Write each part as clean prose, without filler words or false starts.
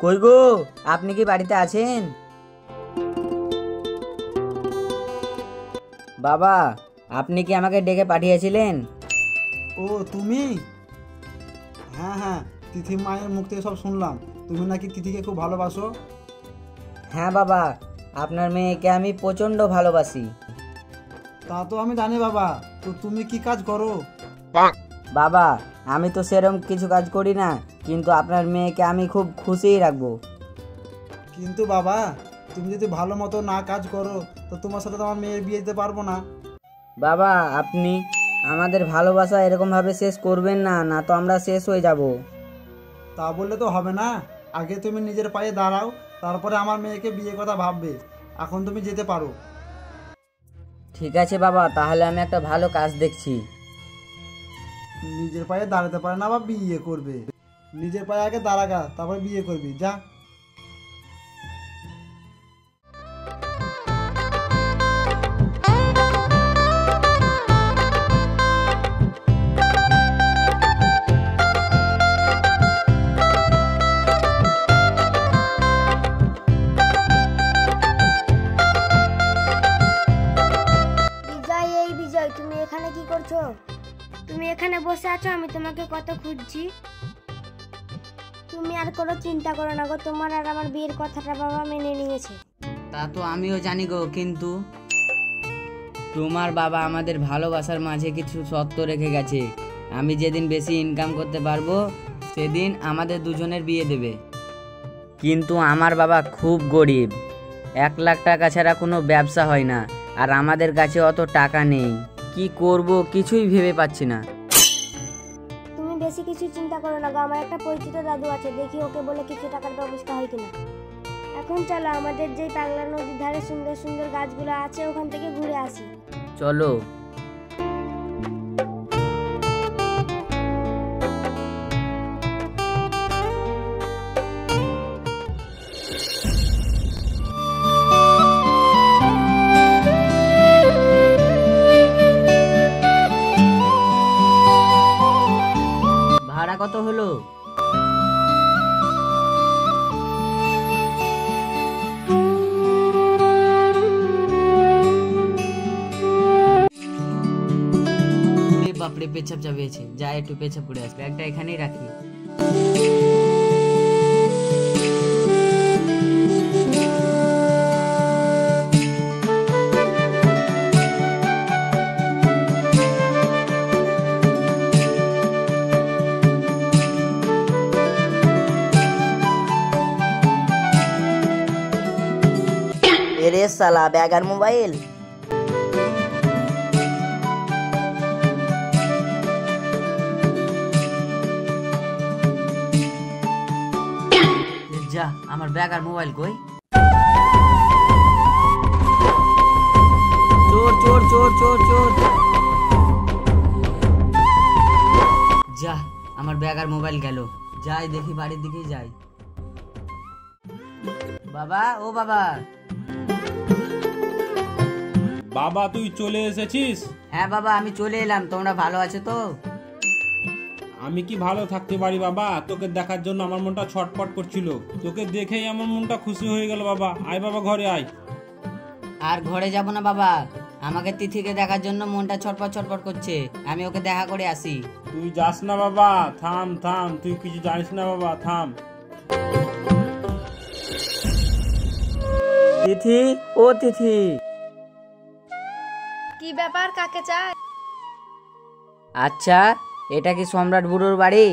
কই গো, আপনি কি বাড়িতে আছেন? বাবা, আপনি কি আমাকে ডেকে পাঠিয়েছিলেন? ও তুমি? হ্যাঁ হ্যাঁ, তিথি মায়ের মুখ থেকে সব শুনলাম। তুমি নাকি তিথিকে খুব ভালোবাসো। হ্যাঁ বাবা, আপনার মেয়েকে আমি প্রচণ্ড ভালোবাসি। তা তো আমি জানি বাবা, তো তুমি কি কাজ করো? বাবা, আমি তো সেরকম কিছু কাজ করি না, কিন্তু আপনার মেয়েকে আমি খুব খুশিই রাখবো। কিন্তু বাবা, তুমি যদি ভালো মতো না কাজ করো তো তোমার সাথে তো আমার মেয়ের বিয়ে দিতে পারবো না। বাবা, আপনি আমাদের ভালোবাসা এরকমভাবে শেষ করবেন না, না তো আমরা শেষ হয়ে যাব। তা বললে তো হবে না। আগে তুমি নিজের পায়ে দাঁড়াও, তারপরে আমার মেয়েকে বিয়ে কথা ভাববে। এখন তুমি যেতে পারো। ঠিক আছে বাবা, তাহলে আমি একটা ভালো কাজ দেখছি। নিজের পায়ে দাঁড়াতে পারে না বা বিয়ে করবে? নিজের পায়ে আগে দাঁড়াগা, তারপরে বিয়ে করবি, যা। বিজয়, এই বিজয়, তুমি এখানে কি করছো? তুমি এখানে বসে আছো, আমি তোমাকে কত খুঁজছি। তুমি আর কোনো চিন্তা করো না গো, তোমার আর আমার বিয়ের কথাটা বাবা মেনে নিয়েছে। তা তো আমিও জানি গো, কিন্তু তোমার বাবা আমাদের ভালোবাসার মাঝে কিছু শর্ত রেখে গেছে। আমি যেদিন বেশি ইনকাম করতে পারবো সেদিন আমাদের দুজনের বিয়ে দেবে। কিন্তু আমার বাবা খুব গরিব, 1 লাখ টাকা ছাড়া কোনো ব্যবসা হয় না, আর আমাদের কাছে অত টাকা নেই। কি করব কিছুই ভেবে পাচ্ছি না। তুমি বেশি কিছু চিন্তা করো না গো, আমার একটা পরিচিত দাদু আছে, দেখি ওকে বলে কিছু টাকার ব্যবস্থা হয় কিনা। এখন চলো, আমাদের যে পাগলা নদীর ধারে সুন্দর সুন্দর গাছগুলো আছে ওখান থেকে ঘুরে আসি। চলো। ভাড়া কত হলো? বাপরে, পেছাপ চাপিয়েছে, যা একটু পেছাপ পড়ে আসবে, ব্যাগটা এখানেই রাখি। এরে সালা, ব্যাগ আর মোবাইল। যা, আমার ব্যাগ আর মোবাইল কই? চোর চোর চোর চোর চোর! যা, আমার ব্যাগ আর মোবাইল গেল। যাই দেখি, বাড়ির দিকেই যাই। বাবা, ও বাবা। বাবা, তুই চলে এসেছিস? হ্যাঁ বাবা, আমি চলে এলাম। তোমরা ভালো আছো তো? আমি কি ভালো থাকতে পারি বাবা? তোকে দেখার জন্য আমার মনটা ছটফট করছিল। তোকে দেখেই আমার মনটা খুশি হয়ে গেল বাবা। আয় বাবা, ঘরে আয়। আর ঘরে যাব না বাবা, আমাকে তিথিকে দেখার জন্য মনটা ছটফট ছটফট করছে। আমি ওকে দেখা করে আসি। তুই যাস না বাবা, থাম থাম, তুই কিছু জানিস না বাবা, থাম। তিথি, ও তিথি। কি ব্যাপার, কাকে চাই? আচ্ছা, এটা কি সম্রাট বুড়োর বাড়ি?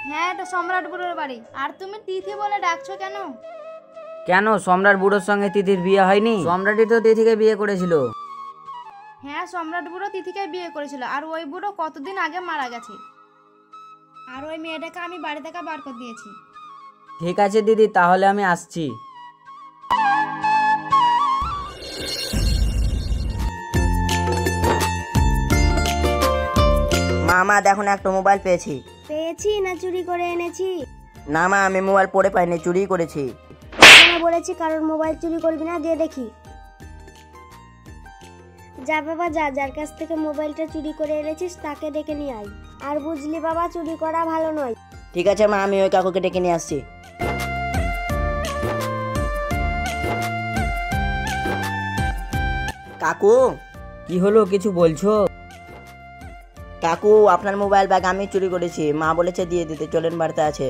হ্যাঁ, এটা সম্রাট বুড়োর বাড়ি। আর তুমি তিথি বলে ডাকছো কেন? কেন, সম্রাট বুড়োর সঙ্গে তিথির বিয়ে হয়নি? সম্রাটই তো তিথিকে বিয়ে করেছিল। হ্যাঁ, সম্রাট বুড়ো তিথিকে বিয়ে করেছিল, আর ওই বুড়ো কতদিন আগে মারা গেছে। আর ওই মেয়েটাকে আমি বাড়ি থেকে বার করে দিয়েছি। ঠিক আছে দিদি, তাহলে আমি আসছি। মা দেখো না, একটা মোবাইল পেয়েছি। পেয়েছি না চুরি করে এনেছি? না মা, আমি মোবাইল পড়ে পাইনি, চুরি করেছি। বলেছি কারোর মোবাইল চুরি করবি না, দিয়ে দেখি। যা বাবা যা, যার কাছ থেকে মোবাইলটা চুরি করে এনেছিস তাকে ডেকে নিয়ে আয়। আর বুঝলি বাবা, চুরি করা ভালো নয়। ঠিক আছে মা, আমি ওই কাকুকে ডেকে নিয়ে আসছি। কাকু কি হলো, কিছু বলছো? কাকু আপনার মোবাইল ব্যাগ আমি চুরি করেছি, মা বলেছে দিয়ে দিতে, চলেন বাড়িতে আছে।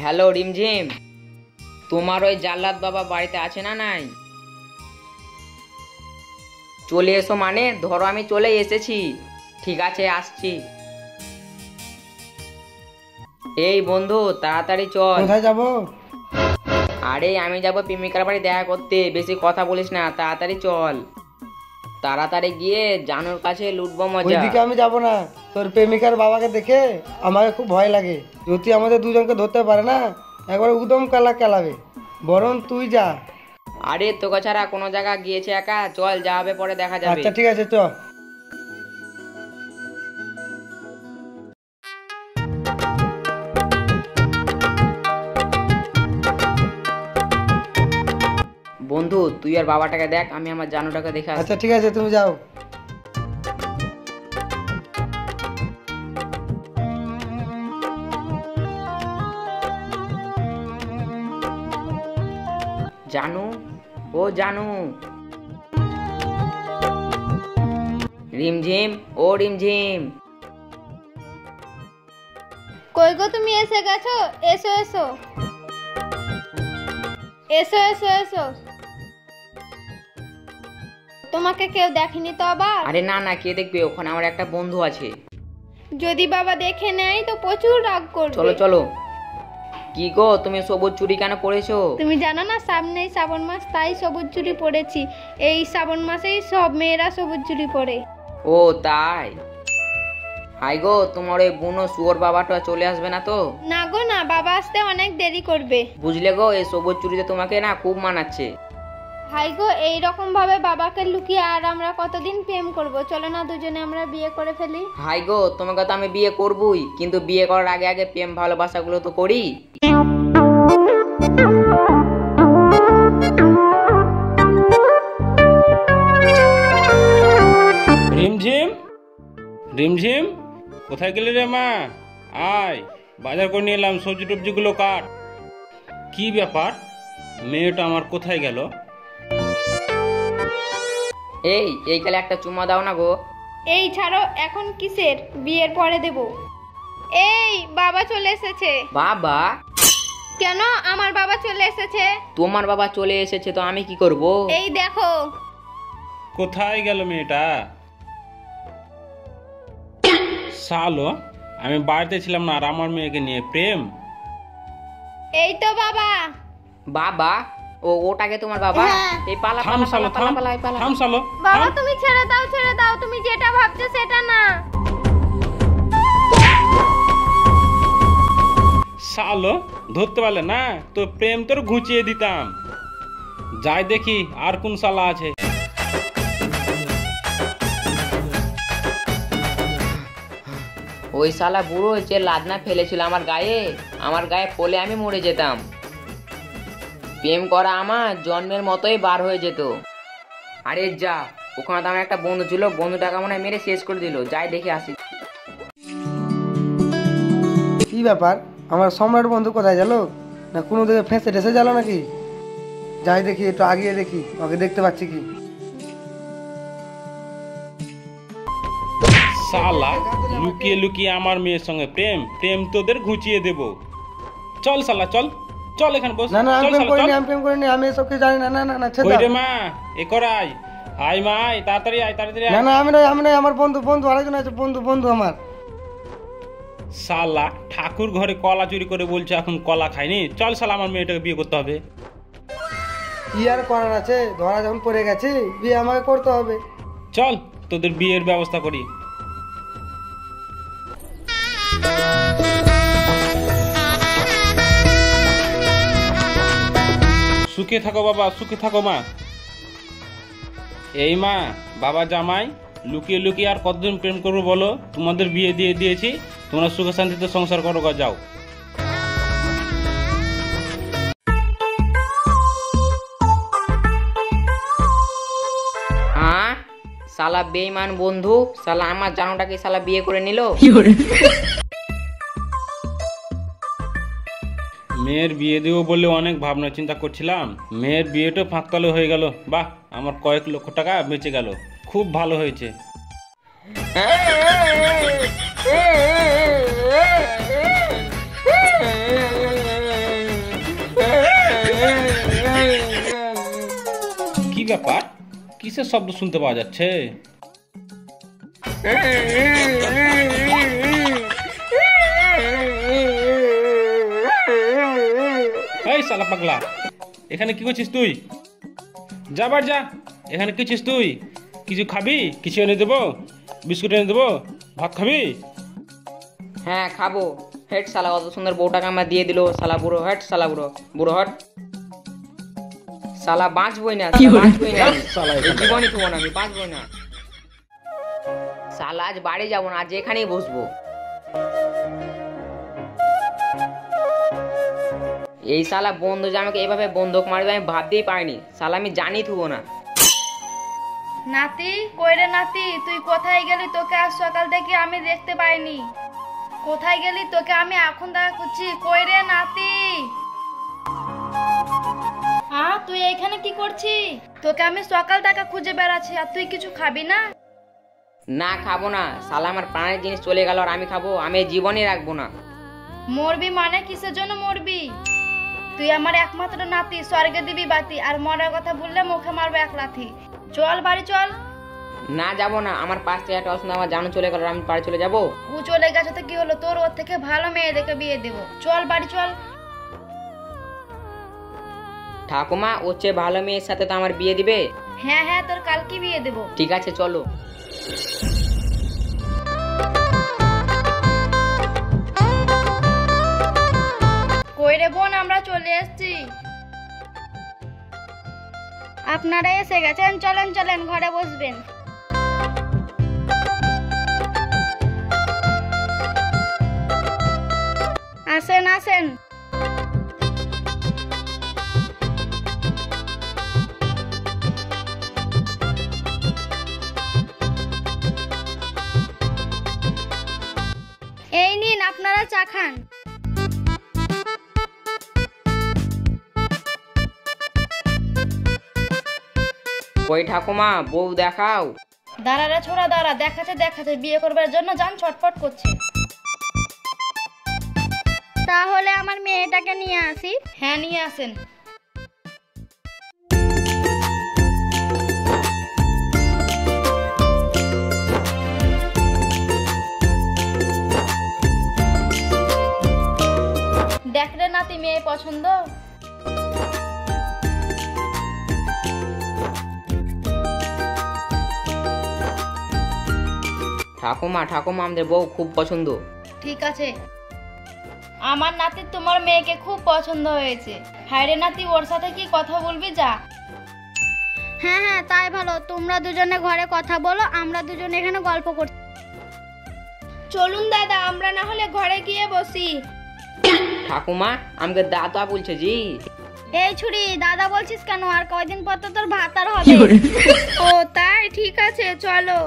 হ্যালো রিমঝিম, তোমার ওই জাল্লাদ বাবা বাড়িতে আছে না নাই? চলে এসো মানে? ধরো আমি চলে এসেছি। ঠিক আছে, আসছি। এই বন্ধু, তাড়াতাড়ি চল। কোথায় যাব? আরে আমি যাব প্রেমিকার বাড়ি দেখা করতে, বেশি কথা বলিস না, তাড়াতাড়ি চল। তাড়াতাড়ি গিয়ে জানুর কাছে লুটবো মজা। ওইদিকে আমি যাব না, তোর প্রেমিকার বাবাকে দেখে আমাকে খুব ভয় লাগে। যদি আমাদের দুজনকে ধরতে পারে না, একবার উদম কেলাবে। বরং তুই যা। আরে তোকে ছাড়া কোনো জায়গা গিয়েছে একা, চল, যা হবে পরে দেখা যাবে। আচ্ছা ঠিক আছে, চ। বন্ধু, তুই আর বাবাটাকে দেখ, আমি আমার জানুটাকে দেখে আসছি। আচ্ছা ঠিক আছে, তুমি যাও। জানু, ও জানু। রিমঝিম, ও রিমঝিম। কই গো, তুমি এসে গেছো? এসো এসো এসো এসো এসো। তোমাকে কেউ দেখেনি তো আবার? আরে না না, কে দেখবে, ওখানে আমার একটা বন্ধু আছে। যদি বাবা দেখে নেয় তো প্রচুর রাগ করবে। চলো চলো। কি গো, তুমি সবুজ চুড়ি কেন পরেছো? তুমি জানো না সামনেই শ্রাবণ মাস, তাই সবুজ চুড়ি পরেছি। এই শ্রাবণ মাসেই সব মেয়েরা সবুজ চুড়ি পরে। ও তাই? হাই গো, তোমার ওই বুনো শুয়োর বাবাটা চলে আসবে না তো? না গো না, বাবা আসতে অনেক দেরি করবে। বুঝলে গো, এই সবুজ চুড়িতে তোমাকে না খুব মানাচ্ছে। হাই গো, এইরকম ভাবে বাবাকে লুকিয়ে আর আমরা কতদিন প্রেম করব? চলো না দুজনে আমরা বিয়ে করে ফেলি। হাই গো, তোমাকে তো আমি বিয়ে করবই, কিন্তু বিয়ে করার আগে আগে প্রেম ভালোবাসাগুলো তো করি। রিমঝিম, রিমঝিম, কোথায় গেলি রে মা? আয়, বাজার করে নিয়ে এলাম, সবজি টবজিগুলো কাট। কি ব্যাপার, মেয়েটা আমার কোথায় গেল? এই কালে একটা চুমা দাও না গো। এই ছাড়ো, এখন কিসের? বিয়ের পরে দেব। এই বাবা চলে এসেছে। বাবা? কেন, আমার বাবা চলে এসেছে। তোমার বাবা চলে এসেছে তো আমি কি করব? এই দেখো। কোথায় গেল মেয়েটা? সালো, আমি বাড়িতে ছিলাম না আর আমার মেয়েকে নিয়ে প্রেম। এই তো বাবা। বাবা? ওটাকে তোমার বাবা? এই পালা থাম পালা সালো, পালা থাম, পালা পালা। থাম সালো, বাবা থাম। তুমি ছেড়ে দাও, ছেড়ে দাও, তুমি যেটা ভাবছো সেটা না। সালো, ধরতে পারলে না তো প্রেম তোর ঘুচিয়ে দিতাম। যাই দেখি আর কোন শালা আছে। ওই শালা বুড়ো যে লাদনা ফেলেছিল আমার গায়ে পড়লে আমি মরে যেতাম। প্রেম করা আমার জন্মের মতোই বার হয়ে যেত। আরে যা, ওখানে তো আমার একটা বন্ধু ছিল, বন্ধুটাকে মনে হয় মেরে শেষ করে দিল। যাই দেখে আসি। কি ব্যাপার, আমার সম্রাট বন্ধু কোথায় গেল? না কোনো দিকে ফেঁসে টেসে গেল নাকি? যাই দেখি, একটু আগিয়ে দেখি, ওকে দেখতে পাচ্ছি কি। শালা, লুকিয়ে লুকিয়ে আমার মেয়ের সঙ্গে প্রেম তোদের ঘুচিয়ে দেব। চল শালা, চল চল, এখানে বস। না না, আমি চল প্রেম শালা, করিনি, চল। আমি প্রেম করিনি, আমি এসব কিছু জানি না। না না না, ছেড়ে কই দাও। রে মা, এ করাই। আয় মা, আয়, তাড়াতাড়ি আয়, তাড়াতাড়ি না আয়। না, আমি নয়, আমার বন্ধু আরেকজন আছে, বন্ধু আমার। শালা, ঠাকুর ঘরে কলা চুরি করে বলছে এখন কলা খায়নি। চল শালা, আমার মেয়েটাকে বিয়ে করতে হবে। কি আর করার আছে, ধরা যখন পড়ে গেছে, বিয়ে আমাকে করতে হবে। চল, তোদের বিয়ের ব্যবস্থা করি। সুখে থাকো বাবা, সুখে থাকো মা। এই মা, বাবা জামাই লুকিয়ে লুকিয়ে আর কতদিন প্রেম করবো বলো? তোমাদের বিয়ে দিয়ে দিয়েছি, তোমরা সুখে শান্তিতে সংসার করো গা, যাও। হ্যাঁ, শালা বেঈমান বন্ধু, শালা আমার জানোটাকে শালা বিয়ে করে নিল। মেয়ের বিয়ে দেবো বলে অনেক ভাবনা চিন্তা করছিলাম, মেয়ের বিয়েটা ফাঁকতালে হয়ে গেল। বাহ, আমার কয়েক লক্ষ টাকা বেঁচে গেল, খুব ভালো হয়েছে। কি ব্যাপার, কিসের শব্দ শুনতে পাওয়া যাচ্ছে? এই শালা পাগলা, এখানে কি করছিস তুই? যাবার যা, এখানে কি করছিস তুই? কিছু খাবি? কিছু এনে দেবো? বিস্কুট এনে দেবো? ভাত খাবি? হ্যাঁ খাবো। হেট শালা, অত সুন্দর বউটাকে আমার দিয়ে দিল শালা বুড়ো। হেট শালা বুড়ো, বুড়ো হট শালা, বাঁচবই না, বাঁচবই না, জীবনই থবো না আমি, বাঁচবই না শালা। আজ বাড়ি যাবো না, আজ এখানেই বসবো। এই শালা বন্ধু যে আমাকে এভাবে বন্ধক মারবে আমি ভাবতেই পারিনি শালা, আমি জানি থুবো না। নাতি, কইরে নাতি, তুই কোথায় গেলি? তোকে আজ সকাল থেকে আমি দেখতে পাইনি। কোথায় গেলি? তোকে আমি এখন দেখা করছি। কইরে নাতি? তুই এখানে কি করছিস? তোকে আমি সকাল থেকে খুঁজে বেড়াচ্ছি, আর তুই কিছু খাবি না? না খাবো না শালা, আমার প্রাণের জিনিস চলে গেল আর আমি খাবো? আমি জীবনই রাখবো না। মরবি মানে কিসের জন্য মরবি? তুই আমার একমাত্র নাতি, স্বর্গে দিবি বাতি, আর মরার কথা বললে মুখে মারবো এক লাথি। চল বাড়ি চল। না যাবো না, আমার পাশ থেকে একটা অসুবিধা, আমার জানো চলে গেল, আমি বাড়ি চলে যাবো। ও চলে গেছে তো কি হলো, তোর ওর থেকে ভালো মেয়ে দেখে বিয়ে দেবো। চল বাড়ি চল। ঠাকুমা, ওর চেয়ে ভালো মেয়ের সাথে তো আমার বিয়ে দিবে? হ্যাঁ হ্যাঁ, তোর কালকে বিয়ে দেবো। ঠিক আছে চলো। কইরে বোন, আমরা চলে এসেছি। আপনারা এসে গেছেন, চলেন চলেন ঘরে বসবেন। আসেন আসেন। এই নিন, আপনারা চা খান। কই ঠাকুমা, বউ দেখাও। দাঁড়া রে ছোড়া, দাঁড়া, দেখাচ্ছে দেখাচ্ছে, বিয়ে করবার জন্য জান ছটফট করছে। তাহলে আমার মেয়েটাকে নিয়ে আসি। হ্যাঁ নিয়ে আসেন। দেখ রে নাতি, মেয়ে পছন্দ? ঠাকুমা ঠাকুমা, আমাদের বউ খুব পছন্দ। ঠিক আছে, আমার নাতি তোমার মেয়েকে খুব পছন্দ হয়েছে। হায় রে নাতি, ওর সাথে কি কথা বলবি? যা। হ্যাঁ হ্যাঁ, তাই ভালো। তোমরা দুজনে ঘরে কথা বলো, আমরা দুজনে এখানে গল্প করছি। চলুন দাদা, আমরা না হলে ঘরে গিয়ে বসি। ঠাকুমা, আমাকে দাদা বলছে জি। এই ছুরি, দাদা বলছিস কেন? আর কয়দিন পর তো তোর ভাত আর হবে। ও তাই, ঠিক আছে চলো।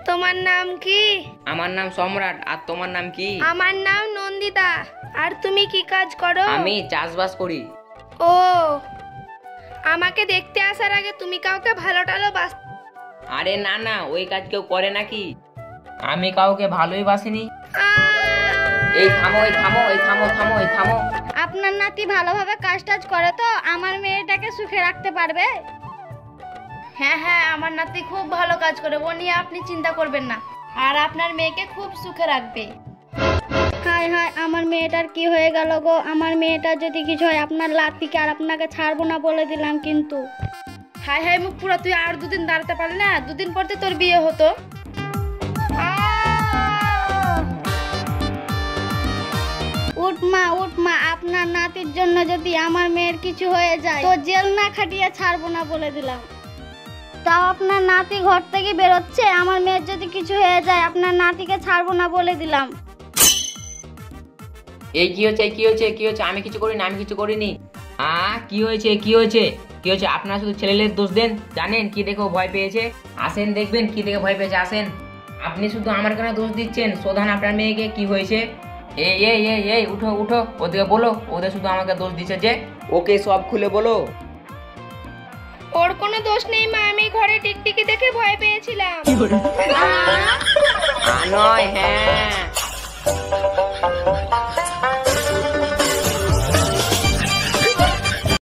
তোমার নাম কি? আমার নাম সম্রাট। আর তোমার নাম কি? আমার নাম নন্দিতা। আর তুমি কি কাজ করো? আমি চাষবাস করি। ও, আমাকে দেখতে আসার আগে তুমি কাউকে ভালো টালো বাস? আরে না না, ওই কাজ কেউ করে নাকি? আমি কাউকে ভালোই বাসিনি। এই থামো, এই থামো, এই থামো, থামো, এই থামো। আপনার নাতি ভালোভাবে কাজ টাজ করে তো আমার মেয়েটাকে সুখে রাখতে পারবে? হ্যাঁ হ্যাঁ, আমার নাতি খুব ভালো কাজ করে, ও নিয়ে আপনি চিন্তা করবেন না। আর আপনার মেয়েকে খুব সুখে রাখবে। হায় হায়, আমার মেয়েটার কি হয়ে গেল গো? আমার মেয়েটার যদি কিছু হয়, আপনার লাতিকে আর আপনাকে ছাড়বো না বলে দিলাম কিন্তু। হায় হায় মুখ পুরো, তুই আর দুদিন দাঁড়াতে পারলি না? দুদিন পর তোর বিয়ে হতো। উঠ মা, উঠ মা, আপনার নাতির জন্য যদি আমার মেয়ের কিছু হয়ে যায় তো জেল না খাটিয়ে ছাড়বো না বলে দিলাম। তাও আপনার নাতি ঘর থেকে বেরোচ্ছে, আমার মেয়ের যদি কিছু হয়ে যায় আপনার নাতিকে ছাড়বো না বলে দিলাম। এই কি হচ্ছে, কি হচ্ছে, কি হচ্ছে? আমি কিছু করিনি, আমি কিছু করিনি। কি হয়েছে কি হয়েছে কি হয়েছে? আপনারা শুধু ছেলেদের দোষ দেন, জানেন কি দেখে ও ভয় পেয়েছে? আসেন দেখবেন কি দেখে ভয় পেয়েছে, আসেন। আপনি শুধু আমার কেন দোষ দিচ্ছেন? শোধান আপনার মেয়েকে কি হয়েছে। এই এই এই এই উঠো উঠো, ওদেরকে বলো, ওদের শুধু আমাকে দোষ দিচ্ছে যে। ওকে সব খুলে বলো। ওর কোনো দোষ নেই মা, আমি ঘরে টিকটিকি দেখে ভয় পেয়েছিলাম। নয়, হ্যাঁ